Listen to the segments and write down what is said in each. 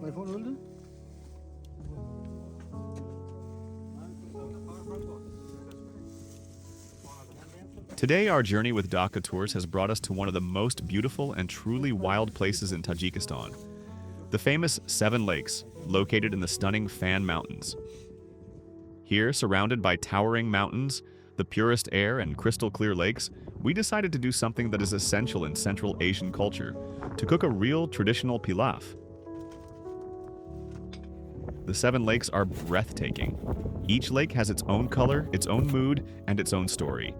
iPhone öldü. Today, our journey with Dhaka Tours has brought us to one of the most beautiful and truly wild places in Tajikistan, the famous Seven Lakes, located in the stunning Fann Mountains. Here, surrounded by towering mountains, the purest air, and crystal-clear lakes, we decided to do something that is essential in Central Asian culture, to cook a real traditional pilaf. The Seven Lakes are breathtaking. Each lake has its own color, its own mood, and its own story.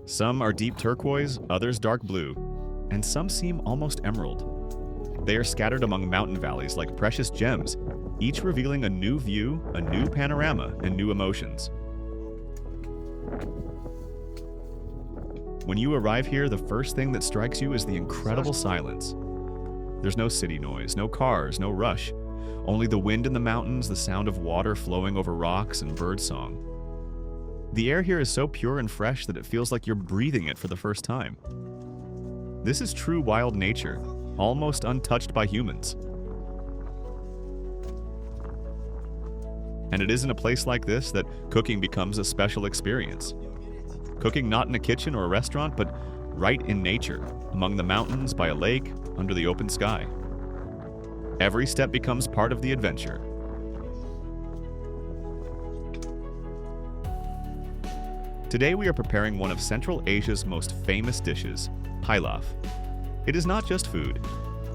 Some are deep turquoise, others dark blue, and some seem almost emerald. They are scattered among mountain valleys like precious gems, each revealing a new view, a new panorama, and new emotions. When you arrive here, the first thing that strikes you is the incredible silence. There's no city noise, no cars, no rush. Only the wind in the mountains, the sound of water flowing over rocks, and birdsong. The air here is so pure and fresh that it feels like you're breathing it for the first time. This is true wild nature, almost untouched by humans. And it is in a place like this that cooking becomes a special experience. Cooking not in a kitchen or a restaurant, but right in nature, among the mountains, by a lake, under the open sky. Every step becomes part of the adventure. Today we are preparing one of Central Asia's most famous dishes, pilaf. It is not just food.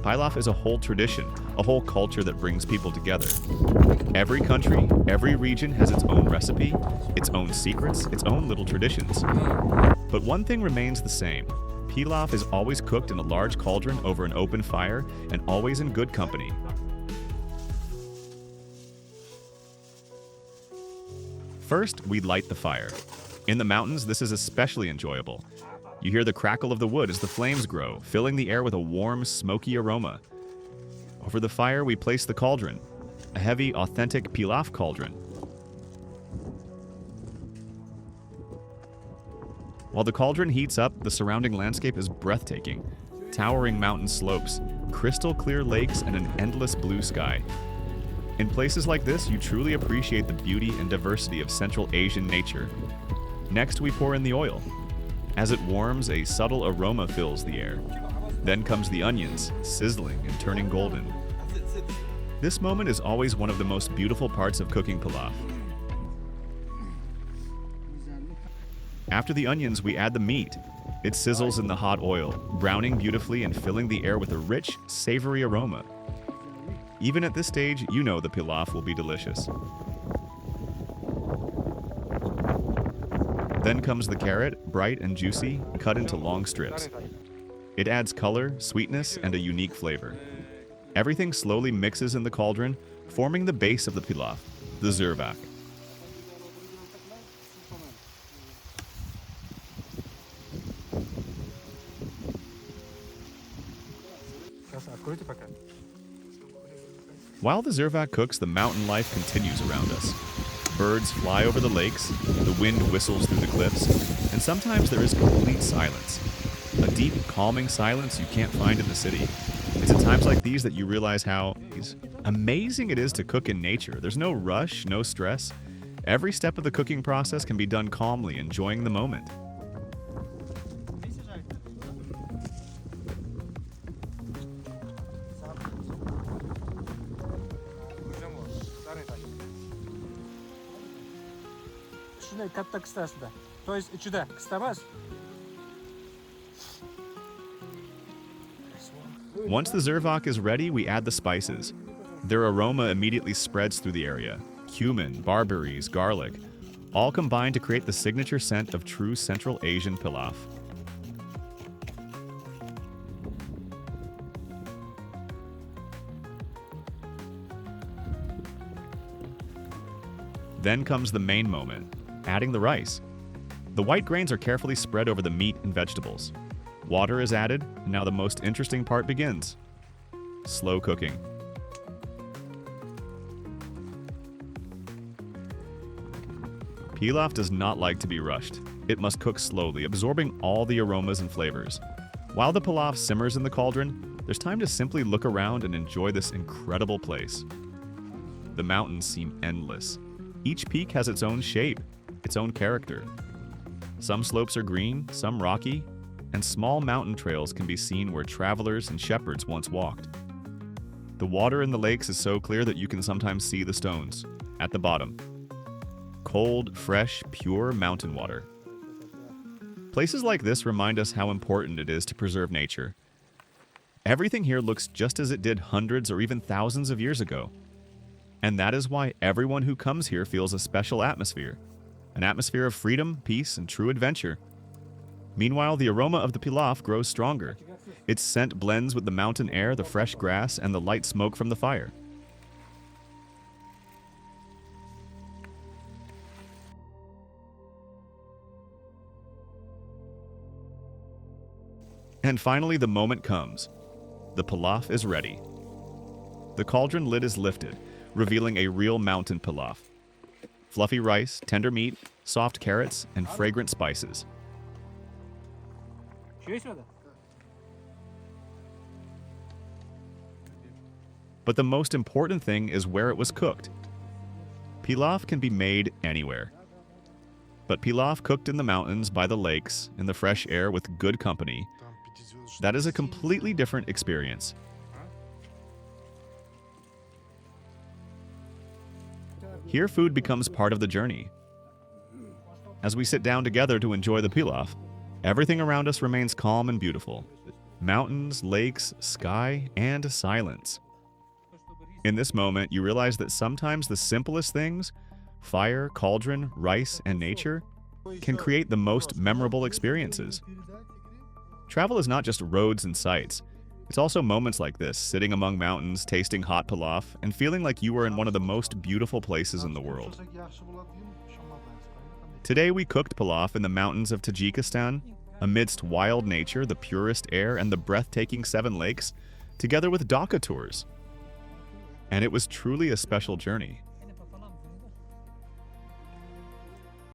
Pilaf is a whole tradition, a whole culture that brings people together. Every country, every region has its own recipe, its own secrets, its own little traditions. But one thing remains the same. Pilaf is always cooked in a large cauldron over an open fire and always in good company. First, we light the fire. In the mountains, this is especially enjoyable. You hear the crackle of the wood as the flames grow, filling the air with a warm, smoky aroma. Over the fire, we place the cauldron, a heavy, authentic pilaf cauldron. While the cauldron heats up, the surrounding landscape is breathtaking. Towering mountain slopes, crystal clear lakes, and an endless blue sky. In places like this, you truly appreciate the beauty and diversity of Central Asian nature. Next, we pour in the oil. As it warms, a subtle aroma fills the air. Then comes the onions, sizzling and turning golden. This moment is always one of the most beautiful parts of cooking pilaf. After the onions, we add the meat. It sizzles in the hot oil, browning beautifully and filling the air with a rich, savory aroma. Even at this stage, you know the pilaf will be delicious. Then comes the carrot, bright and juicy, cut into long strips. It adds color, sweetness, and a unique flavor. Everything slowly mixes in the cauldron, forming the base of the pilaf, the zirvak. While the zirvak cooks, the mountain life continues around us. Birds fly over the lakes, the wind whistles through the cliffs, and sometimes there is complete silence. A deep, calming silence you can't find in the city. It's at times like these that you realize how amazing it is to cook in nature. There's no rush, no stress. Every step of the cooking process can be done calmly, enjoying the moment. Katta kıstasında. To jest içinde kıstamaz. Once the zirvak is ready, we add the spices. Their aroma immediately spreads through the area. Cumin, barberries, garlic, all combine to create the signature scent of true Central Asian pilaf. Then comes the main moment, adding the rice. The white grains are carefully spread over the meat and vegetables. Water is added, and now the most interesting part begins. Slow cooking. Pilaf does not like to be rushed. It must cook slowly, absorbing all the aromas and flavors. While the pilaf simmers in the cauldron, there's time to simply look around and enjoy this incredible place. The mountains seem endless. Each peak has its own shape, its own character. Some slopes are green, some rocky, and small mountain trails can be seen where travelers and shepherds once walked. The water in the lakes is so clear that you can sometimes see the stones at the bottom. Cold, fresh, pure mountain water. Places like this remind us how important it is to preserve nature. Everything here looks just as it did hundreds or even thousands of years ago. And that is why everyone who comes here feels a special atmosphere. An atmosphere of freedom, peace, and true adventure. Meanwhile, the aroma of the pilaf grows stronger. Its scent blends with the mountain air, the fresh grass, and the light smoke from the fire. And finally, the moment comes. The pilaf is ready. The cauldron lid is lifted, revealing a real mountain pilaf. Fluffy rice, tender meat, soft carrots, and fragrant spices. But the most important thing is where it was cooked. Pilaf can be made anywhere. But pilaf cooked in the mountains, by the lakes, in the fresh air with good company, that is a completely different experience. Here, food becomes part of the journey. As we sit down together to enjoy the pilaf, everything around us remains calm and beautiful. Mountains, lakes, sky, and silence. In this moment, you realize that sometimes the simplest things, fire, cauldron, rice, and nature, can create the most memorable experiences. Travel is not just roads and sights. It's also moments like this, sitting among mountains, tasting hot pilaf, and feeling like you are in one of the most beautiful places in the world. Today we cooked pilaf in the mountains of Tajikistan, amidst wild nature, the purest air, and the breathtaking Seven Lakes, together with Dhaka tours. And it was truly a special journey.